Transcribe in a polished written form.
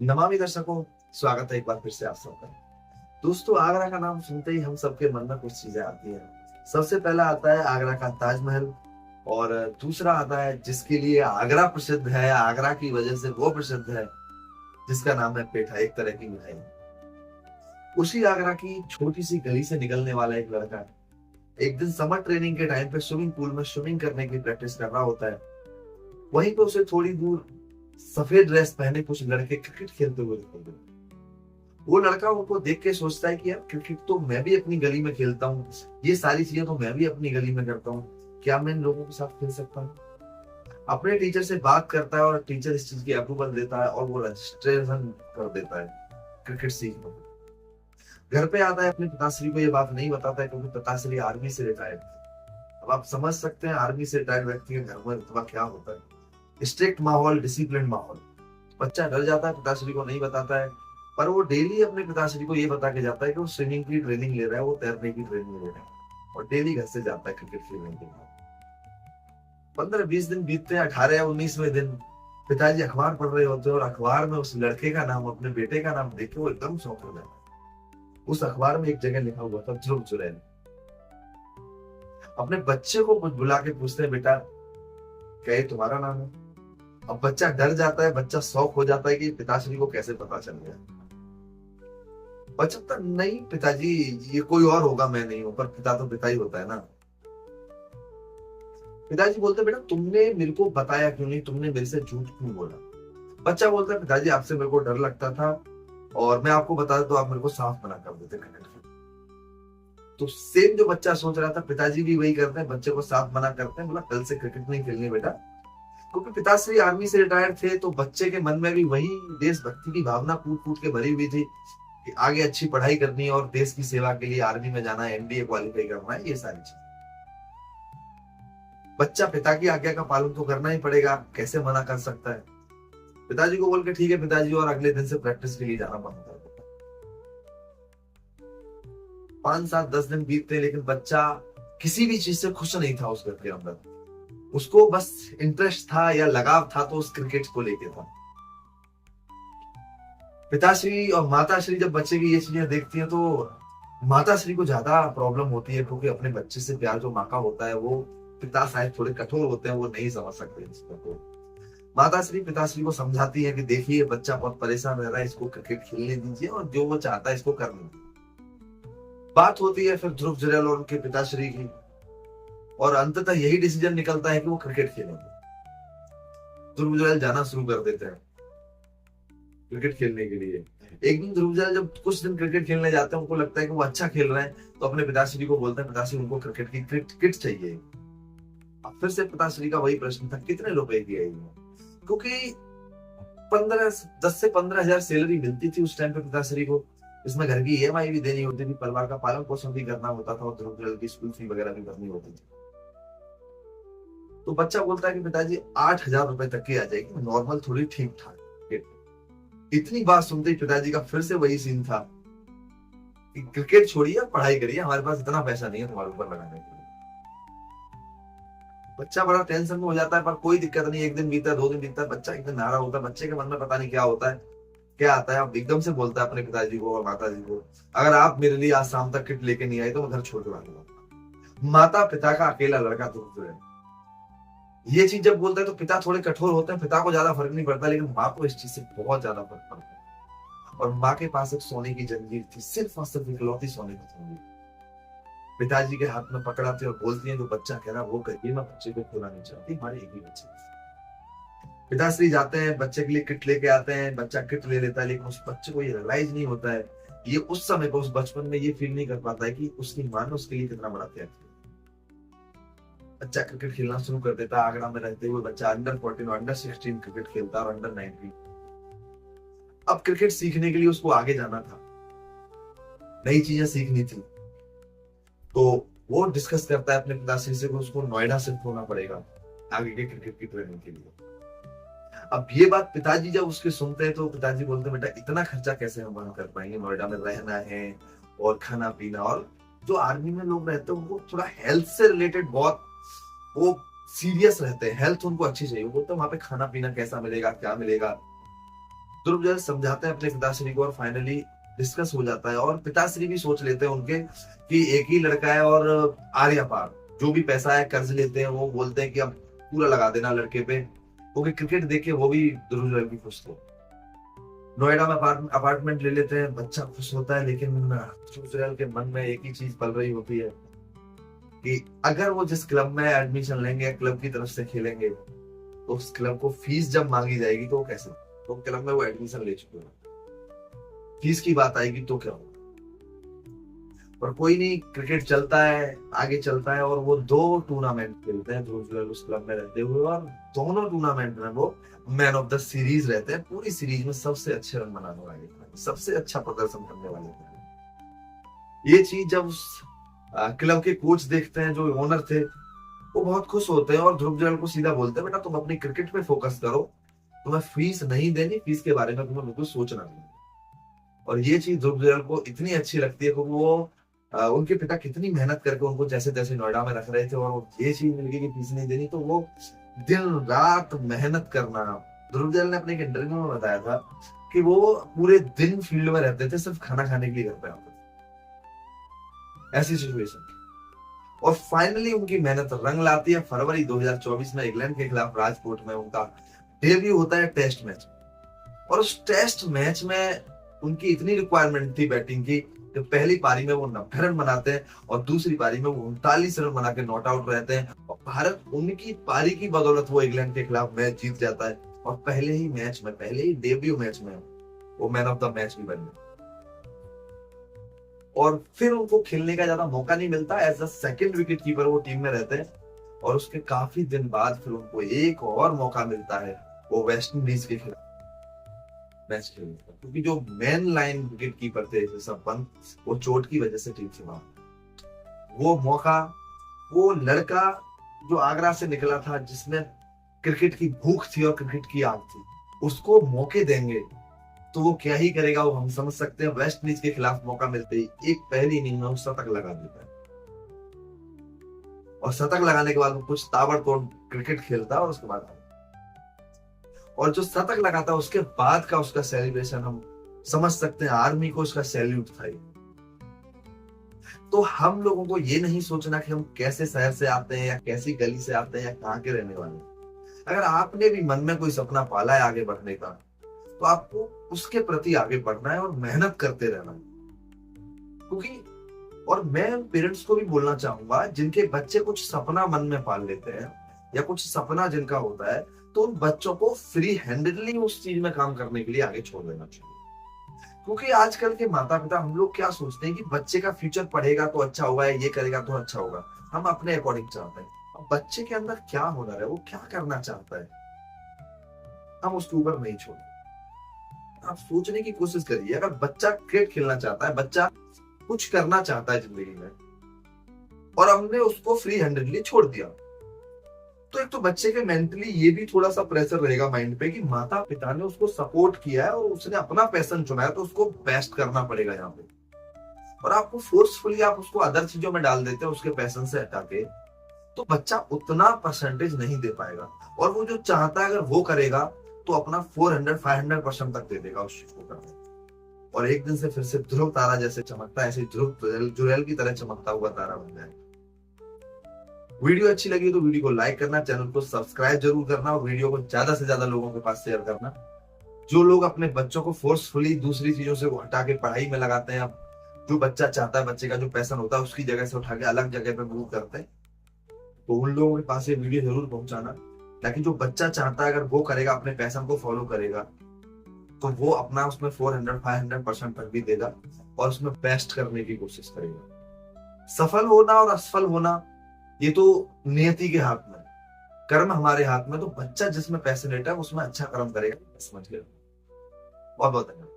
नमामि दर्शकों, स्वागत है एक बार फिर से आप सबका। दोस्तों, आगरा का नाम सुनते ही हम सबके मन में कुछ चीजें आती हैं। सबसे पहला आता है आगरा का ताजमहल, और दूसरा आता है जिसके लिए आगरा प्रसिद्ध है, आगरा की वजह से वो प्रसिद्ध है, जिसका नाम है पेठा, एक तरह की मिठाई। उसी आगरा की छोटी सी गली से निकलने वाला एक लड़का एक दिन समर ट्रेनिंग के टाइम पे स्विमिंग पूल में स्विमिंग करने की प्रैक्टिस कर रहा होता है। वहीं पे उसे थोड़ी दूर सफेद ड्रेस पहने कुछ लड़के क्रिकेट खेलते हुए दिखाई देते। वो लड़का उनको देख के सोचता है कि यार, क्रिकेट तो मैं भी अपनी गली में खेलता हूँ, ये सारी चीजें तो मैं भी अपनी गली में करता हूँ, क्या मैं इन लोगों के साथ खेल सकता हूँ? अपने टीचर से बात करता है और टीचर इस चीज की अप्रूवल देता है और वो रजिस्ट्रेशन कर देता है क्रिकेट सीखने में। घर पे आता है, अपने पिताश्री को ये बात नहीं बताता है क्योंकि पिताश्री आर्मी से रिटायर्ड थे। अब आप समझ सकते हैं आर्मी से रिटायर्ड व्यक्ति के घर में रुतबा क्या होता है। स्ट्रिक्ट माहौल, डिसिप्लिन माहौल। बच्चा डर जाता है, पिताश्री को नहीं बताता है, पर वो डेली अपने पिताश्री को ये बता के जाता है कि वो स्विमिंग की ट्रेनिंग ले रहा है, वो तैरने की ट्रेनिंग ले रहा है, और डेली घर से जाता है क्रिकेट खेलने के लिए। 15-20 दिन बीतते हैं, 18 या 19वें दिन पिताजी अखबार पढ़ रहे होते हैं और अखबार में उस लड़के का नाम, अपने बेटे का नाम देख के वो एकदम शौक हो जाता है। उस अखबार में एक जगह लिखा हुआ था ध्रुव जुरैल। अपने बच्चे को कुछ बुला के पूछते हैं, बेटा क्या ये तुम्हारा नाम है? अब बच्चा डर जाता है, बच्चा शौक हो जाता है कि पिताश्री को कैसे पता चल गया। बच्चा नहीं पिताजी, ये कोई और होगा, मैं नहीं हूं, पर पिता तो पिता ही होता है ना। पिताजी बोलते बेटा तुमने मेरे को बताया क्यों नहीं, तुमने मेरे से झूठ क्यों बोला? बच्चा बोलता है पिताजी आपसे मेरे को डर लगता था, और मैं आपको बता देता तो आप मेरे को साफ मना कर देते क्रिकेट से। तो सेम जो बच्चा सोच रहा था, पिताजी भी वही करते हैं, बच्चे को साफ मना करते हैं, बोला कल से क्रिकेट नहीं खेलनी बेटा। क्योंकि पिताश्री आर्मी से रिटायर्ड थे तो बच्चे के मन में भी वही देशभक्ति की भावना कूट कूट के भरी हुई थी कि आगे अच्छी पढ़ाई करनी है और देश की सेवा के लिए आर्मी में जाना है, एनडीए क्वालिफाई करना है, ये सारी चीज। बच्चा पिता की आज्ञा का पालन तो करना ही पड़ेगा, कैसे मना कर सकता है? पिताजी को बोल के ठीक है पिताजी, और अगले दिन से प्रैक्टिस के लिए जाना बंद कर देता। 5-7-10 दिन बीतते, लेकिन बच्चा किसी भी चीज से खुश नहीं था उस घर के अंदर। उसको बस इंटरेस्ट था या लगाव था तो उस क्रिकेट को लेके था। पिताश्री और माताश्री जब बच्चे की ये चीजें देखती हैं तो माताश्री को ज्यादा प्रॉब्लम होती है, क्योंकि अपने बच्चे से प्यार जो माँ का होता है वो पिता शायद थोड़े कठोर होते हैं, वो नहीं समझ सकते इसको। तो माताश्री पिताश्री को समझाती है कि देखिए बच्चा बहुत परेशान रह रहा है, इसको क्रिकेट खेलने दीजिए और जो वो चाहता है इसको करने दीजिए। बात होती है फिर ध्रुव जुरैल और उनके पिताश्री की, और अंततः यही डिसीजन निकलता है कि वो क्रिकेट खेलेंगे। ध्रुव जुरैल जाना शुरू कर देते हैं क्रिकेट खेलने के लिए। एक दिन ध्रुव जुरैल जब कुछ दिन क्रिकेट खेलने जाते हैं, उनको लगता है कि वो अच्छा खेल रहे हैं, तो अपने पिताश्री को बोलते हैं पिताश्री उनको क्रिकेट की किट चाहिए। अब फिर से पिताश्री का वही प्रश्न था, कितने रुपए की है? क्योंकि 10 से 15 हजार सैलरी मिलती थी उस टाइम पे पिताश्री को। इसमें घर की ईएमआई भी देनी होती थी, परिवार का पालन पोषण भी करना होता था, और ध्रुव जुरैल की स्कूल फी वगैरह भी भरनी होती थी। तो बच्चा बोलता है कि पिताजी 8 हजार रुपए तक की आ जाएगी, नॉर्मल थोड़ी ठीक ठाक। इतनी बात सुनते ही पिताजी का फिर से वही सीन था कि क्रिकेट छोड़िए, पढ़ाई करिए, हमारे पास इतना पैसा नहीं है तुम्हारे ऊपर लगाने के लिए। बच्चा बड़ा टेंशन में हो जाता है, पर कोई दिक्कत नहीं। एक दिन बीता है, 2 दिन बीतता है, बच्चा एकदम नाराज होता है। बच्चे के मन में पता नहीं क्या होता है, क्या आता है, अब एकदम से बोलता है अपने पिताजी को और माता जी को, अगर आप मेरे लिए आज शाम तक किट लेके नहीं आए तो मैं घर छोड़ के भागूंगा। माता पिता का अकेला लड़का तो है। ये चीज जब बोलता है तो पिता थोड़े कठोर होते हैं, पिता को ज्यादा फर्क नहीं पड़ता, लेकिन माँ को इस चीज से बहुत ज्यादा फर्क पड़ता है। और माँ के पास एक सोने की जंजीर थी, सिर्फ और सिर्फ इकलौती सोने की जंजीर। पिताजी के हाथ में पकड़ाते और बोलती है जो बच्चा कह रहा वो करिए, मैं बच्चे को खोना नहीं चाहती, हमारे एक ही बच्चे। पिताश्री जाते हैं, बच्चे के लिए किट लेके आते हैं, बच्चा किट ले लेता है, लेकिन उस बच्चे को ये रियलाइज नहीं होता है, ये उस समय को, उस बचपन में ये फील नहीं कर पाता है कि उसकी माँ ने उसके लिए कितना बड़ा त्याग किया। बच्चा क्रिकेट खेलना शुरू कर देता है। आगरा में रहते हुए बच्चा अंडर 14 और अंडर 16 क्रिकेट खेलता है, और अंडर 19। अब क्रिकेट सीखने के लिए उसको आगे जाना था, नई चीजें सीखनी थी। तो वो डिस्कस करता है अपने पिताश्री से कि उसको नोएडा शिफ्ट होना पड़ेगा आगे के क्रिकेट की ट्रेनिंग के लिए। अब ये बात पिताजी जब उसके सुनते हैं तो पिताजी बोलते हैं बेटा इतना खर्चा कैसे हम वहां कर पाएंगे, नोएडा में रहना है और खाना पीना, और जो आर्मी में लोग रहते हैं वो थोड़ा हेल्थ से रिलेटेड बहुत वो सीरियस रहते हैं, हेल्थ उनको अच्छी चाहिए। वो बोलते हैं वहां पे खाना पीना कैसा मिलेगा, क्या मिलेगा। ध्रुव जल समझाते हैं अपने पिताश्री को और फाइनली डिस्कस हो जाता है और पिताश्री भी सोच लेते हैं उनके कि एक ही लड़का है और आर्या पार जो भी पैसा है कर्ज लेते हैं वो बोलते हैं कि अब पूरा लगा देना लड़के पे, क्योंकि क्रिकेट देख के वो भी ध्रुव जल भी खुश थे। नोएडा में अपार्टमेंट ले लेते हैं, बच्चा खुश होता है, लेकिन ध्रुव जल के मन में एक ही चीज पल रही होती है कि अगर वो जिस क्लब में एडमिशन लेंगे, क्लब की तरफ से खेलेंगे, तो उस क्लब को फीस जब मांगी जाएगी तो वो कैसे, तो क्लब में वो एडमिशन ले चुके हैं, फीस की बात आएगी तो क्या होगा। पर कोई नहीं, क्रिकेट चलता है, आगे चलता है और वो 2 टूर्नामेंट खेलते हैं ध्रुव जल उस क्लब में रहते हुए, और दोनों टूर्नामेंट में वो मैन ऑफ द सीरीज रहते हैं। पूरी सीरीज में सबसे अच्छे रन बनाने वाले, सबसे अच्छा प्रदर्शन करने वाले। ये चीज जब उस क्लब के कोच देखते हैं, जो ओनर थे, वो बहुत खुश होते हैं और ध्रुव जल को सीधा बोलते हैं, बेटा तुम अपनी क्रिकेट पे फोकस करो, तुम्हें फीस नहीं देनी, फीस के बारे में तुम्हें बिल्कुल सोचना नहीं। और ये चीज ध्रुव जल को इतनी अच्छी लगती है कि वो उनके पिता कितनी मेहनत करके उनको जैसे तैसे नोएडा में रख रहे थे और ये चीज मिल गई कि फीस नहीं देनी, तो वो दिन रात मेहनत करना। ध्रुव जल ने अपने एक इंटरव्यू में बताया था कि वो पूरे दिन फील्ड में रहते थे, सिर्फ खाना खाने के लिए घर पे आते थे, ऐसी सिचुएशन। और फाइनली उनकी मेहनत रंग लाती है। फरवरी 2024 में इंग्लैंड के खिलाफ राजकोट में उनका डेब्यू होता है टेस्ट मैच, और उस टेस्ट मैच में उनकी इतनी रिक्वायरमेंट थी बैटिंग की कि पहली पारी में वो 90 रन बनाते हैं और दूसरी पारी में वो 39 रन बना के नॉट आउट रहते हैं, और भारत उनकी पारी की बदौलत वो इंग्लैंड के खिलाफ मैच जीत जाता है, और पहले ही मैच में, पहले ही डेब्यू मैच में वो मैन ऑफ द मैच भी बन गए। और फिर उनको खेलने का ज्यादा मौका नहीं मिलता, as a second wicket keeper वो टीम में रहते हैं, और उसके काफी दिन बाद फिर उनको एक और मौका मिलता है, वो वेस्ट इंडीज के खिलाफ मैच खेलने का, क्योंकि जो मेन लाइन विकेट कीपर थे ऋषभ पंत, वो चोट की वजह से टीम से बाहर। वो मौका, वो लड़का जो आगरा से निकला था, जिसमें क्रिकेट की भूख थी और क्रिकेट की आग थी, उसको मौके देंगे तो वो क्या ही करेगा, वो हम समझ सकते हैं। वेस्ट इंडीज के खिलाफ मौका मिलते ही एक पहली इनिंग में वो शतक लगा देता है, और शतक लगाने के बाद वो कुछ ताबड़तोड़ क्रिकेट खेलता है, और उसके बाद और जो शतक लगाता है उसके बाद का उसका सेलिब्रेशन हम समझ सकते हैं, आर्मी को उसका सैल्यूट था। तो हम लोगों को ये नहीं सोचना कि हम कैसे शहर से आते हैं या कैसी गली से आते हैं या कहाँ के रहने वाले हैं। अगर आपने भी मन में कोई सपना पाला है आगे बढ़ने का, तो आपको उसके प्रति आगे बढ़ना है और मेहनत करते रहना है। क्योंकि और मैं पेरेंट्स को भी बोलना चाहूंगा, जिनके बच्चे कुछ सपना मन में पाल लेते हैं या कुछ सपना जिनका होता है, तो उन बच्चों को फ्री हैंडेडली उस चीज में काम करने के लिए आगे छोड़ देना चाहिए। क्योंकि आजकल के माता पिता, हम लोग क्या सोचते हैं कि बच्चे का फ्यूचर पढ़ेगा तो अच्छा होगा, ये करेगा तो अच्छा होगा, हम अपने अकॉर्डिंग चाहते हैं। अब बच्चे के अंदर क्या हुनर है, वो क्या करना चाहता है, हम उसके ऊपर नहीं छोड़ते। आप सोचने की कोशिश करिए, अगर बच्चा क्रिकेट खेलना चाहता है, बच्चा कुछ करना चाहता है जिंदगी में, और हमने उसको फ्री हैंडेडली छोड़ दिया, तो एक तो बच्चे के मेंटली ये भी थोड़ा सा प्रेशर रहेगा माइंड पे कि माता पिता ने उसको सपोर्ट किया है और उसने अपना पैशन चुना है, तो उसको बेस्ट करना पड़ेगा यहाँ पे। और आपको फोर्सफुली आप उसको अदर चीजों में डाल देते हैं उसके पैशन से हटा के, तो बच्चा उतना परसेंटेज नहीं दे पाएगा, और वो जो चाहता है अगर वो करेगा तो अपना 400-500% तक दे देगा उस चीज को करने, और एक दिन से फिर से ध्रुव तारा जैसे चमकता है, ऐसे ध्रुव जुरेल की तरह चमकता हुआ तारा बन जाए। वीडियो अच्छी लगी तो वीडियो को लाइक करना, चैनल को सब्सक्राइब जरूर करना, और वीडियो को ज्यादा से ज्यादा लोगों के पास शेयर करना। जो लोग अपने बच्चों को फोर्सफुली दूसरी चीजों से हटा के पढ़ाई में लगाते हैं, जो बच्चा चाहता है, बच्चे का जो पैशन होता है उसकी जगह से उठा के अलग जगह पे मूव करते हैं, तो उन लोगों के पास ये वीडियो जरूर पहुंचाना, ताकि जो बच्चा चाहता है अगर वो करेगा, अपने पैशन को फॉलो करेगा, तो वो अपना उसमें 400-500% तक भी देगा और उसमें बेस्ट करने की कोशिश करेगा। सफल होना और असफल होना ये तो नियति के हाथ में, कर्म हमारे हाथ में। तो बच्चा जिसमें पैशनेट है उसमें अच्छा कर्म करेगा, समझ गए। बहुत बहुत धन्यवाद।